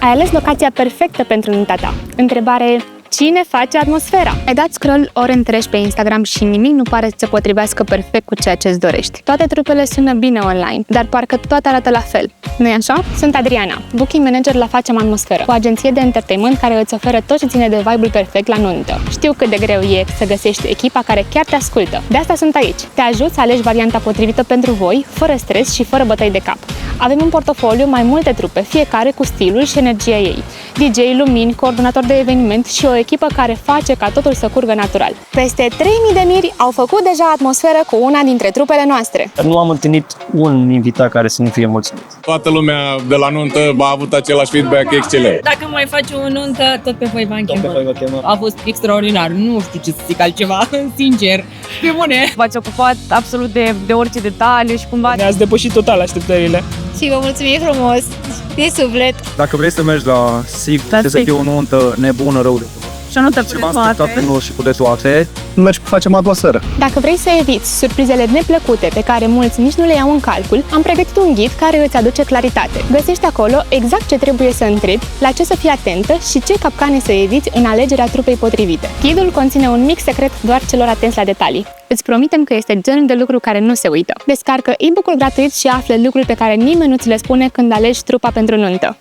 Ai ales locația perfectă pentru nunta ta. Întrebare: cine face atmosfera? Ai dat scroll ore întregi pe Instagram și nimic nu pare să se potrivească perfect cu ceea ce îți dorești. Toate trupele sună bine online, dar parcă toate arată la fel. Nu-i așa? Sunt Adriana, booking manager la Facem Atmosferă, o agenție de entertainment care îți oferă tot ce ține de vibe-ul perfect la nuntă. Știu cât de greu e să găsești echipa care chiar te ascultă. De asta sunt aici. Te ajut să alegi varianta potrivită pentru voi, fără stres și fără bătăi de cap. Avem în portofoliu mai multe trupe, fiecare cu stilul și energia ei. DJ, lumini, coordonator de eveniment și o echipă care face ca totul să curgă natural. Peste 3000 de miri au făcut deja atmosferă cu una dintre trupele noastre. Nu am întâlnit un invitat care să nu fie mulțumit. Toată lumea de la nuntă a avut același feedback excelent. Dacă mai faci o nuntă, tot pe voi v-am chemat. A fost extraordinar, nu știu ce să zic altceva, sincer, pe bune. V-ați ocupat absolut de orice detaliu și cumva ne-ați depășit total așteptările. Și vă mulțumim frumos, de suflet. Dacă vrei să mergi la SIG, trebuie să fie o nuntă nebună, rău de tot. și o nută Ceva spectaculos și cu de toate. Mergi cu Facem Atmosferă. Dacă vrei să eviți surprizele neplăcute pe care mulți nici nu le iau în calcul, am pregătit un ghid care îți aduce claritate. Găsești acolo exact ce trebuie să întrebi, la ce să fii atentă și ce capcane să eviți în alegerea trupei potrivite. Ghidul conține un mic secret doar celor atenți la detalii. Îți promitem că este genul de lucru care nu se uită. Descarcă e-book-ul gratuit și află lucruri pe care nimeni nu ți le spune când alegi trupa pentru nuntă.